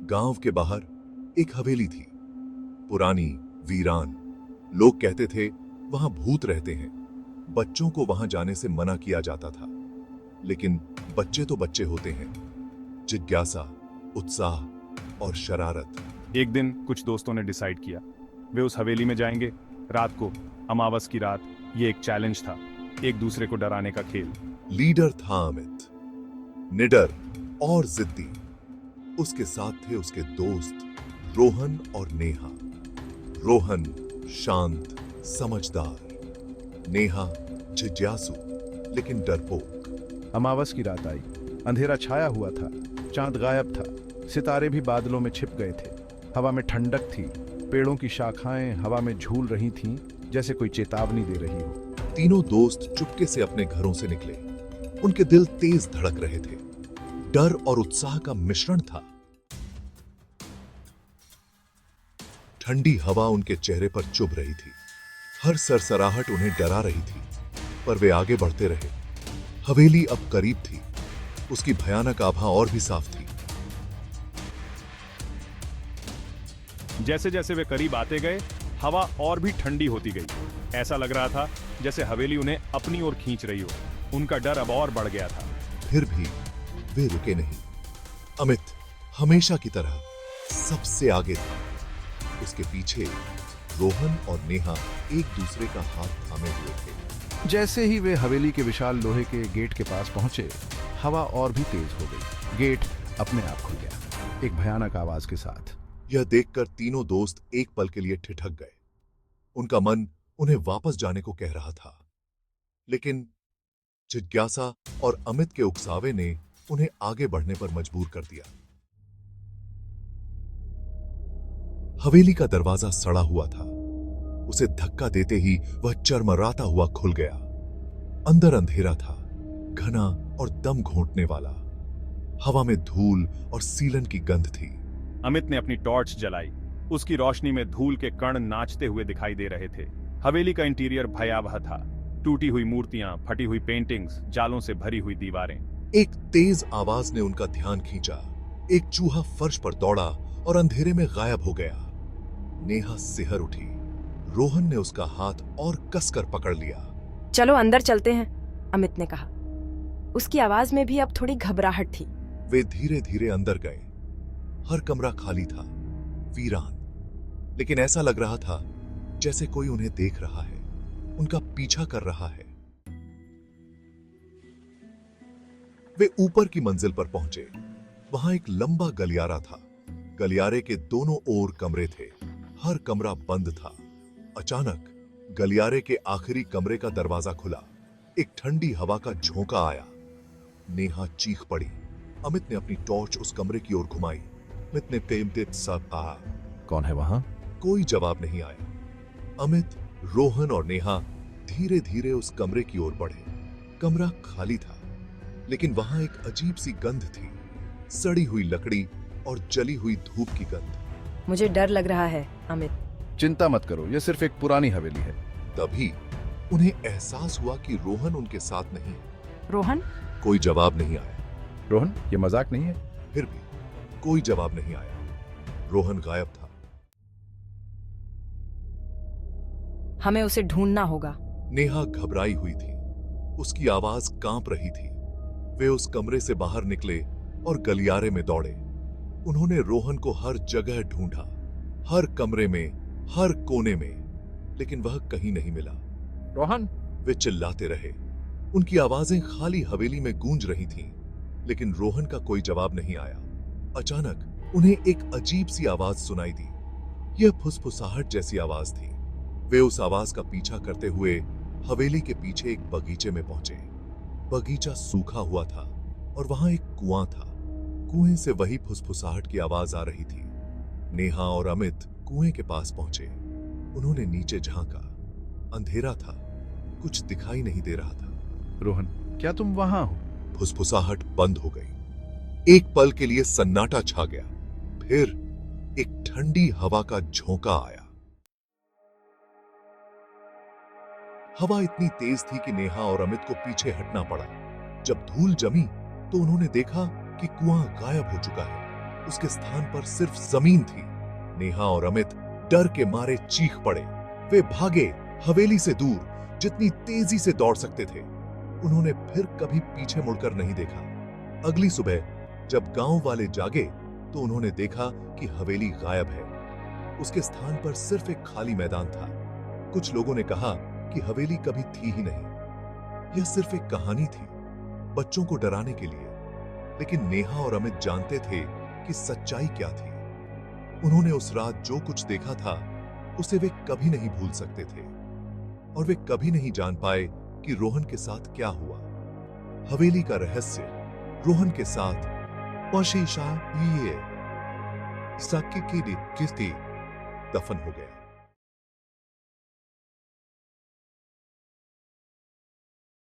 गांव के बाहर एक हवेली थी, पुरानी, वीरान। लोग कहते थे वहां भूत रहते हैं। बच्चों को वहां जाने से मना किया जाता था, लेकिन बच्चे तो बच्चे होते हैं। जिज्ञासा, उत्साह और शरारत। एक दिन कुछ दोस्तों ने डिसाइड किया वे उस हवेली में जाएंगे। रात को, अमावस की रात। ये एक चैलेंज था, एक दूसरे को डराने का खेल। लीडर था अमित, निडर और जिद्दी। उसके साथ थे उसके दोस्त रोहन और नेहा। रोहन शांत, समझदार। नेहा जिज्ञासु लेकिन डरपोक। अमावस की रात आई। अंधेरा छाया हुआ था, चांद गायब था, सितारे भी बादलों में छिप गए थे। हवा में ठंडक थी, पेड़ों की शाखाएं हवा में झूल रही थीं, जैसे कोई चेतावनी दे रही हो। तीनों दोस्त चुपके से अपने घरों से निकले। उनके दिल तेज धड़क रहे थे, डर और उत्साह का मिश्रण था। ठंडी हवा उनके चेहरे पर चुभ रही थी, हर सरसराहट उन्हें डरा रही थी, पर वे आगे बढ़ते रहे। हवेली अब करीब थी, उसकी भयानक आभा और भी साफ थी। जैसे जैसे वे करीब आते गए, हवा और भी ठंडी होती गई। ऐसा लग रहा था जैसे हवेली उन्हें अपनी ओर खींच रही हो। उनका डर अब और बढ़ गया था। फिर भी वे रुके नहीं। अमित हमेशा की तरह सबसे आगे था। उसके पीछे रोहन और नेहा एक दूसरे का हाथ थामे हुए थे। जैसे ही वे हवेली के विशाल लोहे के गेट के पास पहुंचे, हवा और भी तेज हो गई। गेट अपने आप खुल गया, एक भयानक आवाज के साथ। यह देखकर तीनों दोस्त एक पल के लिए ठिठक गए। उनका मन उन्हें वापस जाने को कह रहा था, लेकिन जिज्ञासा और अमित के उकसावे ने उन्हें आगे बढ़ने पर मजबूर कर दिया। हवेली का दरवाजा सड़ा हुआ था। उसे धक्का देते ही वह चरमराता हुआ खुल गया। अंदर अंधेरा था, घना और दम घोंटने वाला। हवा में धूल और सीलन की गंध थी। अमित ने अपनी टॉर्च जलाई। उसकी रोशनी में धूल के कण नाचते हुए दिखाई दे रहे थे। हवेली का इंटीरियर भयावह था। टूटी हुई मूर्तियां, फटी हुई पेंटिंग्स, जालों से भरी हुई दीवारें। एक तेज आवाज ने उनका ध्यान खींचा। एक चूहा फर्श पर दौड़ा और अंधेरे में गायब हो गया। नेहा सिहर उठी। रोहन ने उसका हाथ और कसकर पकड़ लिया। चलो अंदर चलते हैं, अमित ने कहा। उसकी आवाज में भी अब थोड़ी घबराहट थी। वे धीरे धीरे अंदर गए। हर कमरा खाली था, वीरान, लेकिन ऐसा लग रहा था जैसे कोई उन्हें देख रहा है, उनका पीछा कर रहा है। वे ऊपर की मंजिल पर पहुंचे। वहां एक लंबा गलियारा था। गलियारे के दोनों ओर कमरे थे। हर कमरा बंद था। अचानक गलियारे के आखिरी कमरे का दरवाजा खुला। एक ठंडी हवा का झोंका आया। नेहा चीख पड़ी। अमित ने अपनी टॉर्च उस कमरे की ओर घुमाई। अमित ने तेज सा कहा, कौन है वहां? कोई जवाब नहीं आया। अमित, रोहन और नेहा धीरे धीरे उस कमरे की ओर बढ़े। कमरा खाली था, लेकिन वहां एक अजीब सी गंध थी। सड़ी हुई लकड़ी और जली हुई धूप की गंध। मुझे डर लग रहा है, अमित। चिंता मत करो, यह सिर्फ एक पुरानी हवेली है। तभी उन्हें एहसास हुआ कि रोहन उनके साथ नहीं है। रोहन? कोई जवाब नहीं आया। रोहन, ये मजाक नहीं है। फिर भी कोई जवाब नहीं आया। रोहन गायब था। हमें उसे ढूंढना होगा। नेहा घबराई हुई थी। उसकी आवाज कांप रही थी। वे उस कमरे से बाहर निकले और गलियारे में दौड़े। उन्होंने रोहन को हर जगह ढूंढा, हर कमरे में, हर कोने में, लेकिन वह कहीं नहीं मिला। रोहन! वे चिल्लाते रहे। उनकी आवाजें खाली हवेली में गूंज रही थीं, लेकिन रोहन का कोई जवाब नहीं आया। अचानक उन्हें एक अजीब सी आवाज सुनाई दी। यह फुसफुसाहट जैसी आवाज थी। वे उस आवाज का पीछा करते हुए हवेली के पीछे एक बगीचे में पहुंचे। बगीचा सूखा हुआ था और वहां एक कुआं था। कुएं से वही फुसफुसाहट की आवाज आ रही थी। नेहा और अमित कुएं के पास पहुंचे। उन्होंने नीचे झांका। अंधेरा था, कुछ दिखाई नहीं दे रहा था। रोहन, क्या तुम वहां हो? फुसफुसाहट बंद हो गई। एक पल के लिए सन्नाटा छा गया। फिर एक ठंडी हवा का झोंका आया। हवा इतनी तेज थी कि नेहा और अमित को पीछे हटना पड़ा। जब धूल जमी तो उन्होंने देखा कि कुआं गायब हो चुका है। उसके स्थान पर सिर्फ जमीन थी। नेहा और अमित डर के मारे चीख पड़े। वे भागे हवेली से दूर, जितनी तेजी से दौड़ सकते थे। उन्होंने फिर कभी पीछे मुड़कर नहीं देखा। अगली सुबह जब गांव वाले जागे तो उन्होंने देखा कि हवेली गायब है। उसके स्थान पर सिर्फ एक खाली मैदान था। कुछ लोगों ने कहा कि हवेली कभी थी ही नहीं, यह सिर्फ एक कहानी थी, बच्चों को डराने के लिए। लेकिन नेहा और अमित जानते थे कि सच्चाई क्या थी। उन्होंने उस रात जो कुछ देखा था उसे वे कभी नहीं भूल सकते थे, और वे कभी नहीं जान पाए कि रोहन के साथ क्या हुआ। हवेली का रहस्य रोहन के साथ दफन हो गया।